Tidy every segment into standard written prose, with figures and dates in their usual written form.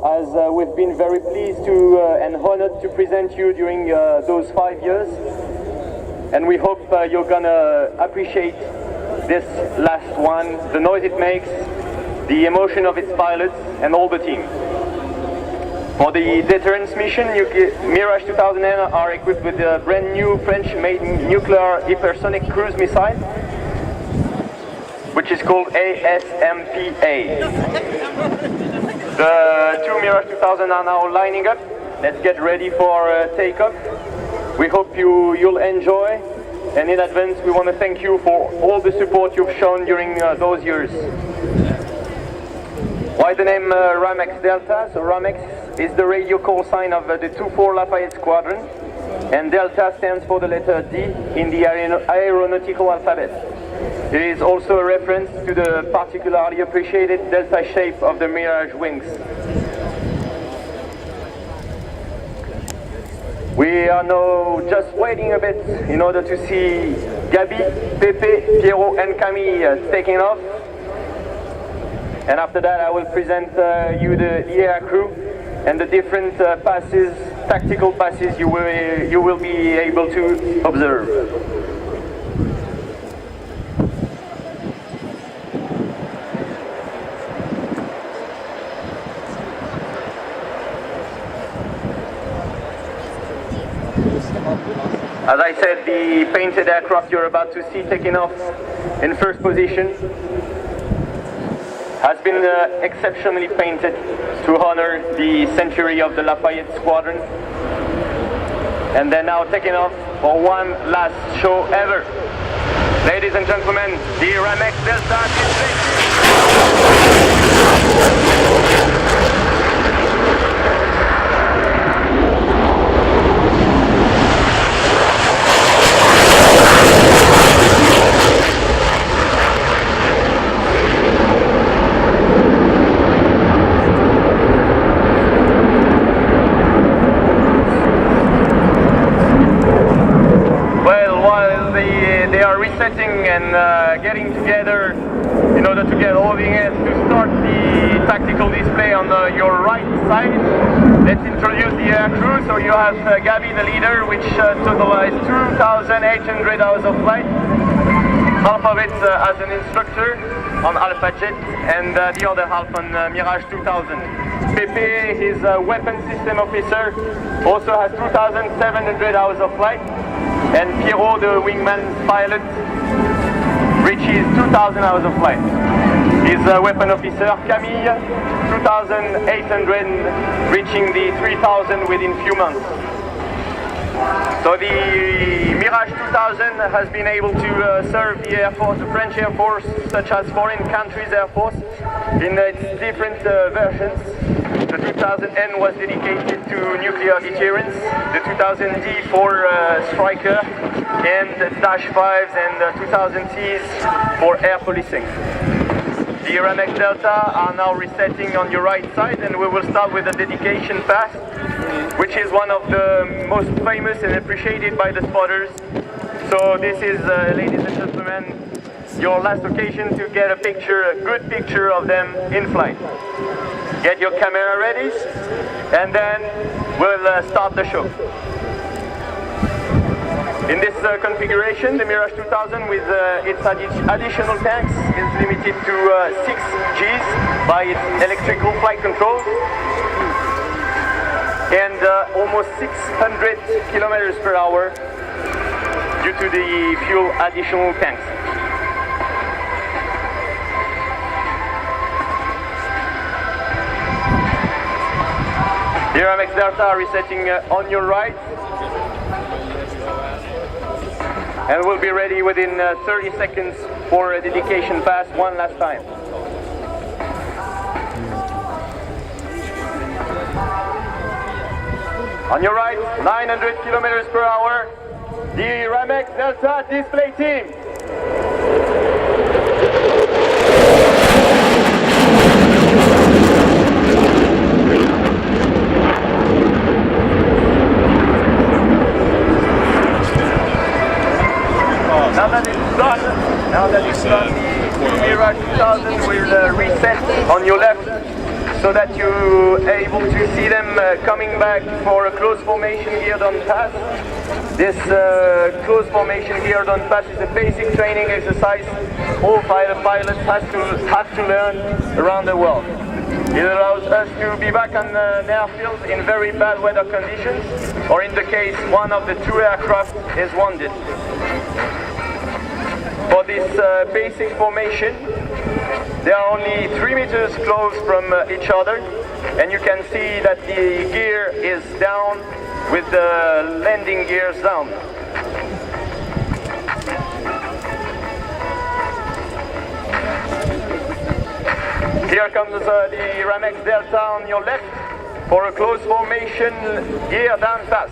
as we've been very pleased to and honored to present you during those 5 years. And we hope you're gonna appreciate this last one, the noise it makes, the emotion of its pilots and all the team. For the deterrence mission, Mirage 2000N are equipped with a brand new French-made nuclear hypersonic cruise missile, which is called ASMPA. The two Mirage 2000 are now lining up. Let's get ready for takeoff. We hope you'll enjoy, and in advance we want to thank you for all the support you've shown during those years. Why the name Ramex Delta? So Ramex is the radio call sign of the 24 Lafayette Squadron, and Delta stands for the letter D in the aeronautical alphabet. It is also a reference to the particularly appreciated delta shape of the Mirage wings. We are now just waiting a bit in order to see Gabi, Pepe, Piero and Camille taking off. And after that I will present you the air crew and the different passes, tactical passes you will be able to observe. As I said, the painted aircraft you're about to see taking off in first position has been exceptionally painted to honor the century of the Lafayette Squadron. And they're now taking off for one last show ever. Ladies and gentlemen, the Ramex Delta and getting together in order to get all the hands to start the tactical display on your right side. Let's introduce the air crew. So you have Gabi, the leader, which totalized 2,800 hours of flight. Half of it as an instructor on Alpha Jet and the other half on Mirage 2000. Pepe, his weapon system officer, also has 2,700 hours of flight. And Piero, the wingman pilot, reaches 2,000 hours of flight. His weapon officer, Camille, 2,800, reaching the 3,000 within few months. So the Mirage 2000 has been able to serve the Air Force, the French Air Force, such as foreign countries' Air Force, in its different versions. The 2000N was dedicated to nuclear deterrence, the 2000D for Striker, and the Dash 5s and the 2000Cs for air policing. The Ramex Delta are now resetting on your right side, and we will start with the dedication pass, which is one of the most famous and appreciated by the spotters. So this is, ladies and gentlemen, your last occasion to get a picture, a good picture of them in flight. Get your camera ready, and then we'll start the show. In this configuration, the Mirage 2000 with its additional tanks is limited to 6 Gs by its electrical flight control and almost 600 kilometers per hour due to the fuel additional tanks. The Ramex Delta are resetting on your right, and we'll be ready within 30 seconds for a dedication pass one last time. On your right, 900 kilometers per hour, the Ramex Delta display team. Now that it's done, the Mirage 2000 will reset on your left so that you you able to see them coming back for a close formation geared on pass. This close formation geared on pass is a basic training exercise all fighter pilots have to learn around the world. It allows us to be back on the airfield in very bad weather conditions, or in the case one of the two aircraft is wounded. For this basic formation, they are only 3 meters close from each other, and you can see that the gear is down with the landing gears down. Here comes the Ramex Delta on your left for a close formation gear down pass.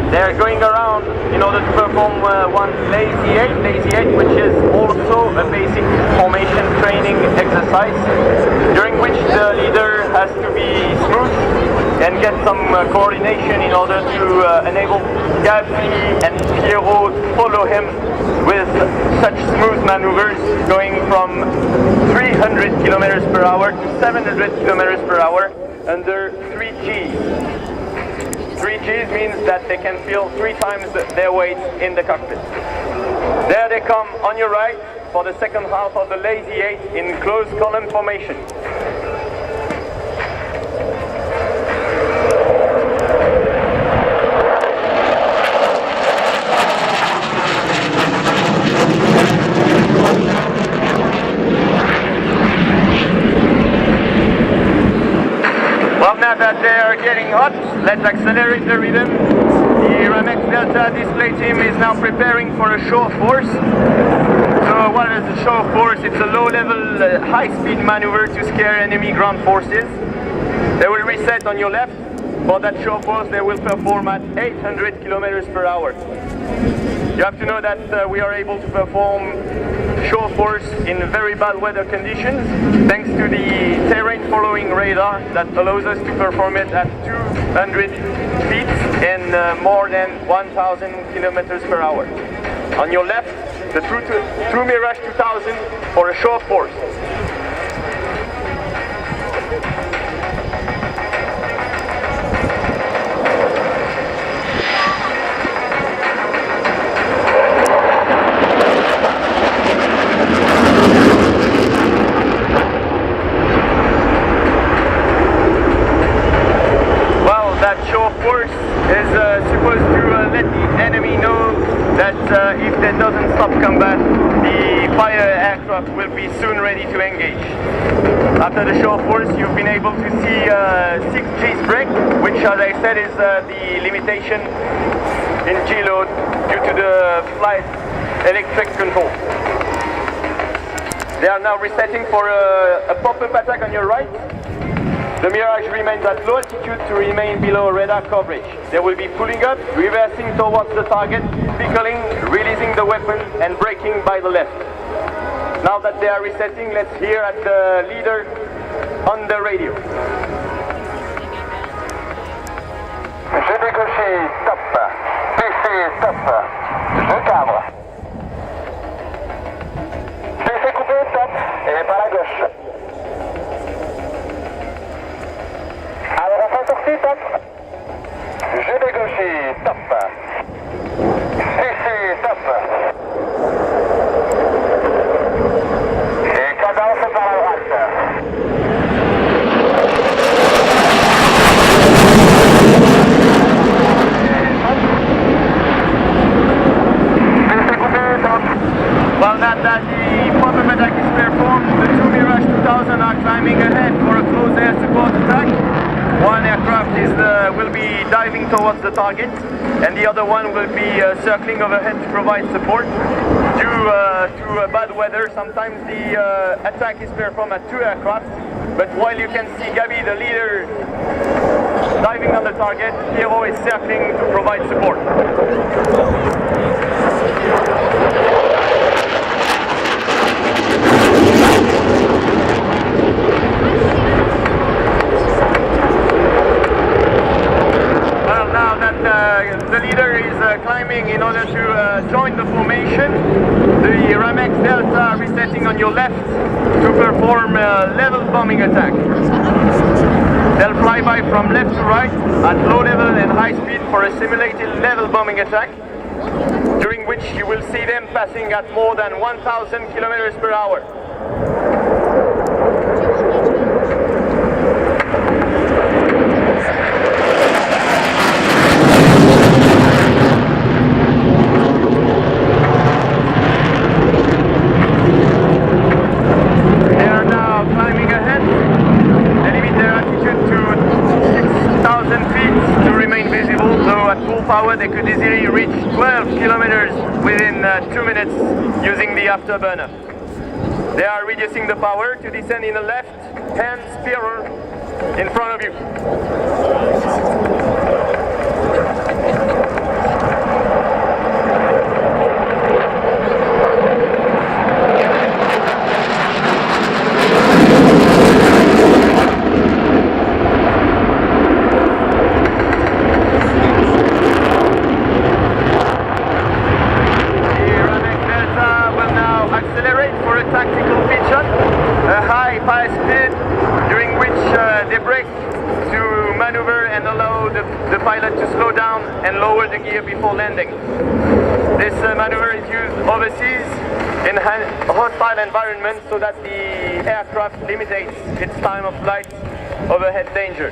They're going around in order to perform one lazy eight, which is also a basic formation training exercise, during which the leader has to be smooth and get some coordination in order to enable Gabi and Pierrot to follow him with such smooth maneuvers, going from 300 kilometers per hour to 700 kilometers per hour under 3 Gs. 3 Gs means that they can feel 3 times their weight in the cockpit. There they come on your right for the second half of the lazy 8 in close column formation. Well, now that they are getting hot, let's accelerate the rhythm. The Ramex Delta display team is now preparing for a show of force. So what is the show of force? It's a low-level, high-speed maneuver to scare enemy ground forces. They will reset on your left. For that show of force, they will perform at 800 kilometers per hour. You have to know that we are able to perform show of force in very bad weather conditions, thanks to the terrain following radar that allows us to perform it at 200 feet and more than 1,000 kilometers per hour. On your left, the True Mirage 2000 for a show of force. That show of force is supposed to let the enemy know that if there doesn't stop combat, the fire aircraft will be soon ready to engage. After the show of force, you've been able to see 6 G's brake, which, as I said, is the limitation in G load due to the flight electric control. They are now resetting for a pop-up attack on your right. The Mirage remains at low altitude to remain below radar coverage. They will be pulling up, reversing towards the target, pickling, releasing the weapon, and braking by the left. Now that they are resetting, let's hear at the leader on the radio. Je décoché, stop. PC, stop. Je cadre. PC coupé, stop. Et par la gauche. Alors on fait sortie, top. Je dégauché, top. CC, top. Et cadence par la droite. PC coupé, top. Well, now that the pop-up attack is performed, the two Mirage 2000 are climbing ahead for a close air support attack. One aircraft will be diving towards the target, and the other one will be circling overhead to provide support. Due to bad weather, sometimes the attack is performed at 2 aircraft, but while you can see Gabi, the leader, arriving on the target, Piero is circling to provide support. Well, now that the leader is climbing in order to join the formation, the Ramex Delta resetting on your left to perform a level bombing attack. They'll fly by from left to right at low level and high speed for a simulated level bombing attack, during which you will see them passing at more than 1,000 kilometers per hour. Power, they could easily reach 12 kilometers within 2 minutes using the afterburner. They are reducing the power to descend in the left-hand spiral in front of you. The pilot to slow down and lower the gear before landing. This maneuver is used overseas in hostile environments so that the aircraft limits its time of flight overhead danger.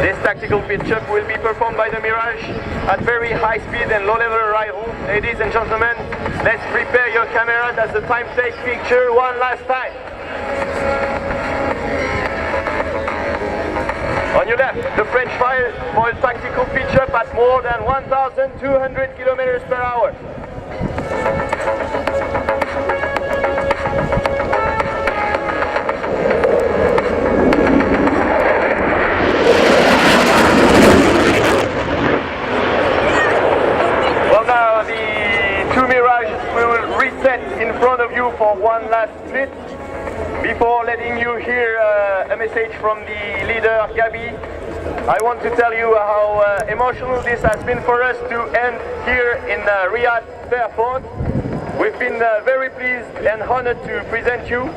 This tactical pitch-up will be performed by the Mirage at very high speed and low-level arrival. Ladies and gentlemen, let's prepare your cameras as the time take picture one last time. On your left, the French fire for a tactical pitch-up at more than 1,200 kilometers per hour. Well, now the two Mirages will reset in front of you for one last split. Before letting you hear a message from the leader, Gabi, I want to tell you how emotional this has been for us to end here in RIAT Airport. We've been very pleased and honored to present you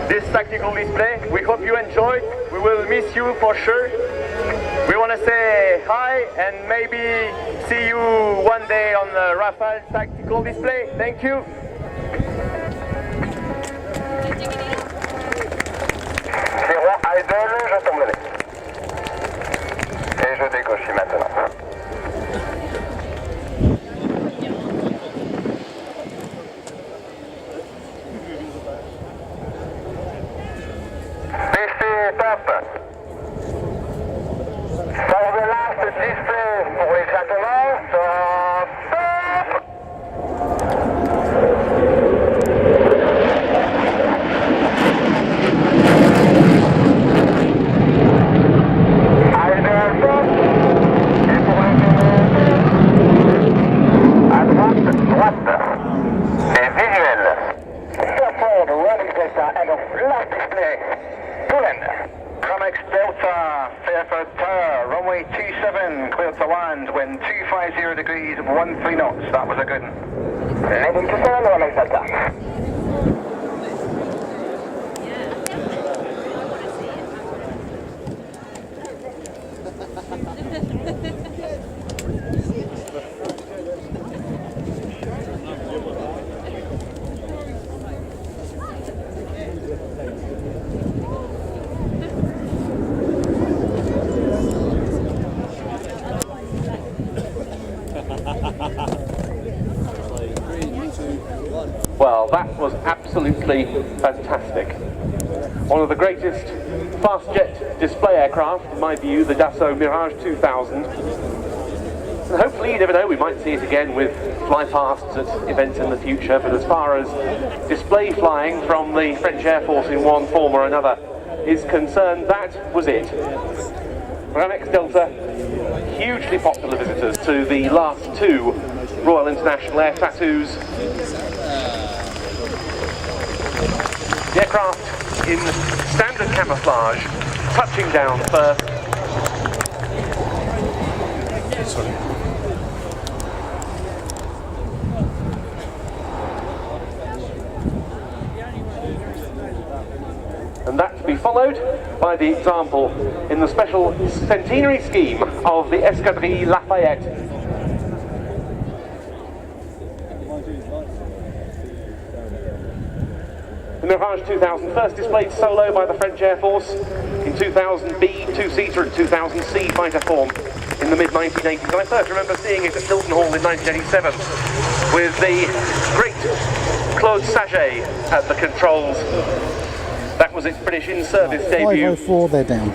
this tactical display. We hope you enjoyed. We will miss you for sure. We want to say hi and maybe see you one day on the Rafale tactical display. Thank you. Idle, je tombe le nez. Et je dégauchis maintenant. PC top. For the last display pour l'éclatement, stop. Ramex Delta, Fairford Tower, runway 27, cleared to land, wind 250 degrees, 13 knots. That was a good one. Heading to turn, Ramex Delta. Well, that was absolutely fantastic. One of the greatest fast jet display aircraft, in my view, the Dassault Mirage 2000. And hopefully, you never know, we might see it again with flypasts at events in the future, but as far as display flying from the French Air Force in one form or another, is concerned, that was it. Ramex Delta, hugely popular visitors to the last two Royal International Air Tattoos. The aircraft in standard camouflage, touching down first. Sorry. And that to be followed by the example in the special centenary scheme of the Escadrille Lafayette. The Mirage 2000 first displayed solo by the French Air Force in 2000B, two-seater and 2000C fighter form in the mid-1980s. And I first remember seeing it at Hilton Hall in 1987 with the great Claude Saget at the controls. That was its British in-service debut. 504, they're down.